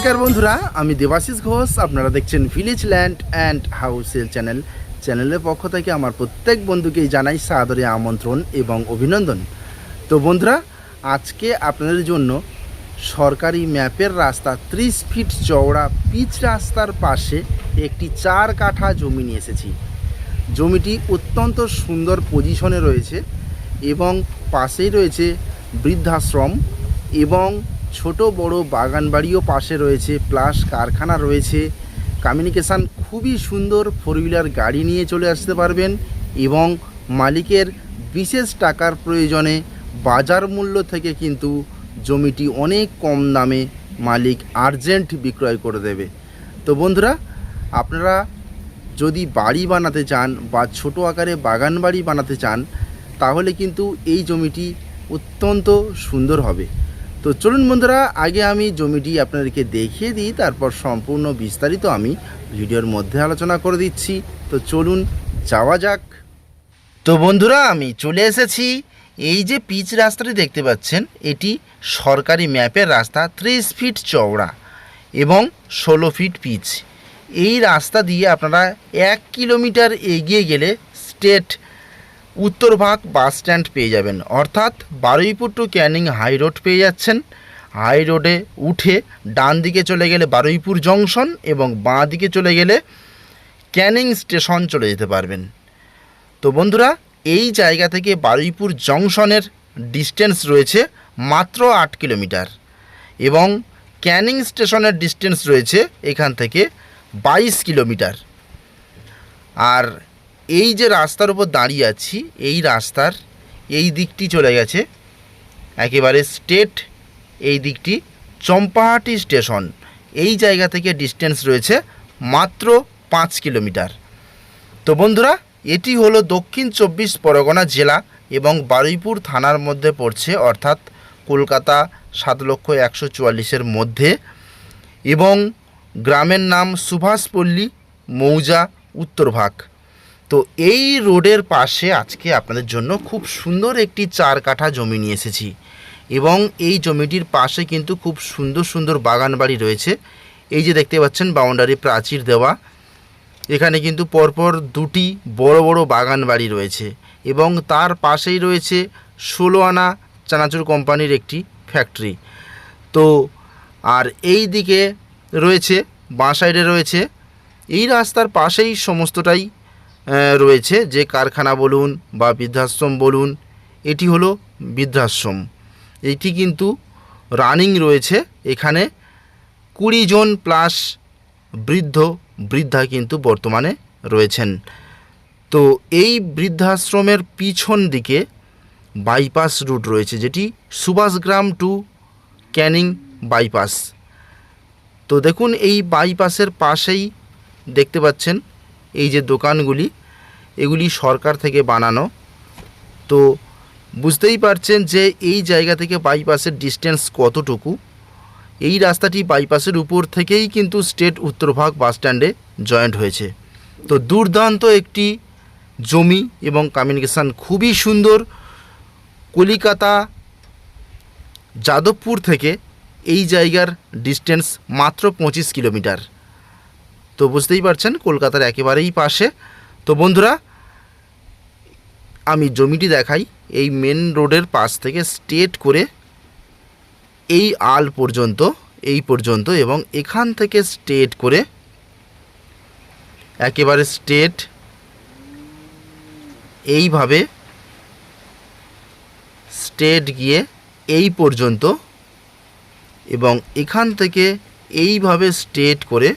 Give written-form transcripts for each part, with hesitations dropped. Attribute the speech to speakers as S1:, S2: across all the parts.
S1: নমস্কার বন্ধুরা, আমি দেবাশিস ঘোষ। আপনারা দেখছেন ভিলেজ ল্যান্ড অ্যান্ড হাউসের চ্যানেলের পক্ষ থেকে আমার প্রত্যেক বন্ধুকেই জানাই সাদরে আমন্ত্রণ এবং অভিনন্দন। তো বন্ধুরা, আজকে আপনাদের জন্য সরকারি ম্যাপের রাস্তা 30 ফিট চওড়া পিচ রাস্তার পাশে একটি 4 কাঠা জমি নিয়ে এসেছি। জমিটি অত্যন্ত সুন্দর পজিশনে রয়েছে এবং পাশেই রয়েছে বৃদ্ধাশ্রম এবং ছোট বড় বাগান বাড়িও পাশে রয়েছে, প্লাস কারখানা রয়েছে। কমিউনিকেশান খুবই সুন্দর, 4 হুইলার গাড়ি নিয়ে চলে আসতে পারবেন এবং মালিকের বিশেষ টাকার প্রয়োজনে বাজার মূল্য থেকে কিন্তু জমিটি অনেক কম দামে মালিক আর্জেন্ট বিক্রয় করে দেবে। তো বন্ধুরা, আপনারা যদি বাড়ি বানাতে চান বা ছোট আকারে বাগান বাড়ি বানাতে চান তাহলে কিন্তু এই জমিটি অত্যন্ত সুন্দর হবে। তো চলুন বন্ধুরা, আগে আমি জমিটি আপনাদেরকে দেখিয়ে দিই, তারপর সম্পূর্ণ বিস্তারিত আমি ভিডিওর মধ্যে আলোচনা করে দিচ্ছি। তো চলুন যাওয়া যাক। তো বন্ধুরা, আমি চলে এসেছি। এই যে পিচ রাস্তাটি দেখতে পাচ্ছেন, এটি সরকারি ম্যাপের রাস্তা, 30 ফিট চওড়া এবং 16 ফিট পিচ। এই রাস্তা দিয়ে আপনারা 1 কিলোমিটার এগিয়ে গেলে স্টেট উত্তরভাগ বাস স্ট্যান্ড পেয়ে যাবেন, অর্থাৎ Baruipur to Canning high road পেয়ে যাচ্ছেন। হাই রোডে উঠে ডান দিকে চলে গেলে বারুইপুর জংশন এবং বাঁ দিকে চলে গেলে ক্যানিং স্টেশন চলে যেতে পারবেন। তো বন্ধুরা, এই জায়গা থেকে বারুইপুর জংশনের ডিস্টেন্স রয়েছে মাত্র 8 কিলোমিটার এবং ক্যানিং স্টেশনের ডিস্টেন্স রয়েছে এখান থেকে 22 কিলোমিটার। আর এই যে রাস্তার উপর দাঁড়িয়ে আছি, এই রাস্তার এই দিকটি চলে গেছে একেবারে স্টেট, এই দিকটি চম্পাহাটি স্টেশন। এই জায়গা থেকে ডিস্টেন্স রয়েছে মাত্র 5 কিলোমিটার। তো বন্ধুরা, এটি হলো দক্ষিণ 24 পরগনা জেলা এবং বারুইপুর থানার মধ্যে পড়ছে, অর্থাৎ কলকাতা 7,144,000 মধ্যে, এবং গ্রামের নাম সুভাষপল্লী, মৌজা, উত্তরভাগ। তো এই রোডের পাশে আজকে আপনাদের জন্য খুব সুন্দর একটি 4 কাঠা জমি নিয়ে এসেছি এবং এই জমিটির পাশে কিন্তু খুব সুন্দর সুন্দর বাগান বাড়ি রয়েছে। এই যে দেখতে পাচ্ছেন বাউন্ডারি প্রাচীর দেওয়া, এখানে কিন্তু পরপর 2টি বড় বড় বাগান বাড়ি রয়েছে এবং তার পাশেই রয়েছে 16 আনা চানাচুর কোম্পানির একটি ফ্যাক্টরি। তো আর এই দিকে রয়েছে, বাঁ সাইডে রয়েছে, এই রাস্তার পাশেই সমস্তটাই রয়েছে, যে কারখানা বলুন বা বৃদ্ধাশ্রম বলুন। এটি হলো বৃদ্ধাশ্রম, এটি কিন্তু রানিং রয়েছে। এখানে 20 জন প্লাস বৃদ্ধা কিন্তু বর্তমানে রয়েছেন। তো এই বৃদ্ধাশ্রমের পিছন দিকে বাইপাস রুট রয়েছে, যেটি সুভাষগ্রাম টু ক্যানিং বাইপাস। তো দেখুন, এই বাইপাসের পাশেই দেখতে পাচ্ছেন এই যে দোকানগুলি, এগুলি সরকার থেকে বানানো। তো বুঝতেই পারছেন যে এই জায়গা থেকে বাইপাসের ডিস্টেন্স কতটুকু। এই রাস্তাটি বাইপাসের উপর থেকেই কিন্তু স্টেট উত্তরভাগ বাস স্ট্যান্ডে জয়েন্ট হয়েছে। তো দুর্দান্ত একটি জমি এবং কমিউনিকেশান খুবই সুন্দর। কলিকাতা যাদবপুর থেকে এই জায়গার ডিস্টেন্স মাত্র 25 কিলোমিটার। তো বুঝতেই পারছেন কলকাতার একেবারেই পাশে। তো বন্ধুরা, আমি জমিটি দেখাই। এই মেন রোডের পাশ থেকে স্ট্রেট করে এই আল পর্যন্ত, এই পর্যন্ত, এবং এখান থেকে স্ট্রেট করে একেবারে স্ট্রেট এইভাবে স্ট্রেট গিয়ে এই পর্যন্ত এবং এখান থেকে এইভাবে স্ট্রেট করে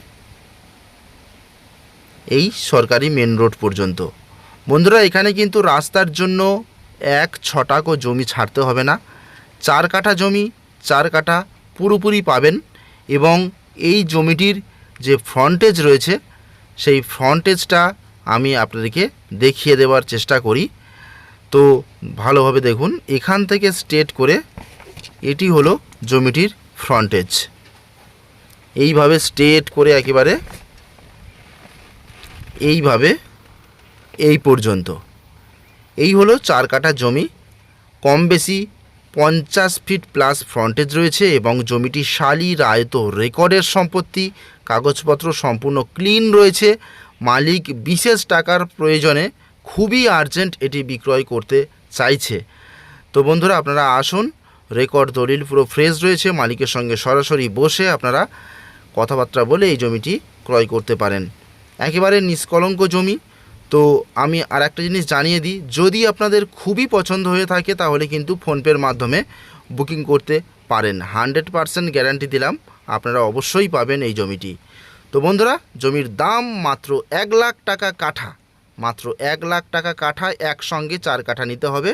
S1: এই সরকারি মেন রোড পর্যন্ত। বন্ধুরা, এখানে কিন্তু রাস্তার জন্য 1 ছটাকও জমি ছাড়তে হবে না। 4 কাঠা জমি, 4 কাঠা পুরোপুরি পাবেন এবং এই জমিটির যে ফ্রন্টেজ রয়েছে সেই ফ্রন্টেজটা আমি আপনাদেরকে দেখিয়ে দেওয়ার চেষ্টা করি। তো ভালোভাবে দেখুন, এখান থেকে স্ট্রেট করে এটি হলো জমিটির ফ্রন্টেজ। এইভাবে স্ট্রেট করে একেবারে এইভাবে এই পর্যন্ত, এই হলো 4 কাঠা জমি। কম বেশি 50 ফিট প্লাস ফ্রন্টেজ রয়েছে এবং জমিটি শালি রায়ত রেকর্ডের সম্পত্তি, কাগজপত্র সম্পূর্ণ ক্লিন রয়েছে। মালিক বিশেষ টাকার প্রয়োজনে খুবই আর্জেন্ট এটি বিক্রয় করতে চাইছে। তো বন্ধুরা আপনারা আসুন, রেকর্ড দলিল পুরো ফ্রেশ রয়েছে, মালিকের সঙ্গে সরাসরি বসে আপনারা কথাবার্তা বলে এই জমিটি ক্রয় করতে পারেন। একেবারে নিষ্কলঙ্ক জমি। তো আমি আর একটা জিনিস জানিয়ে দিই, যদি আপনাদের খুবই পছন্দ হয়ে থাকে তাহলে কিন্তু ফোনপের মাধ্যমে বুকিং করতে পারেন। 100% গ্যারান্টি দিলাম আপনারা অবশ্যই পাবেন এই জমিটি। তো বন্ধুরা, জমির দাম মাত্র 1 লাখ টাকা কাঠা, মাত্র 1 লাখ টাকা কাঠা, একসঙ্গে 4 কাঠা নিতে হবে।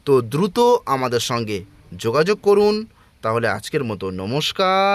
S1: তো দ্রুত আমাদের সঙ্গে যোগাযোগ করুন। তাহলে আজকের মতো নমস্কার।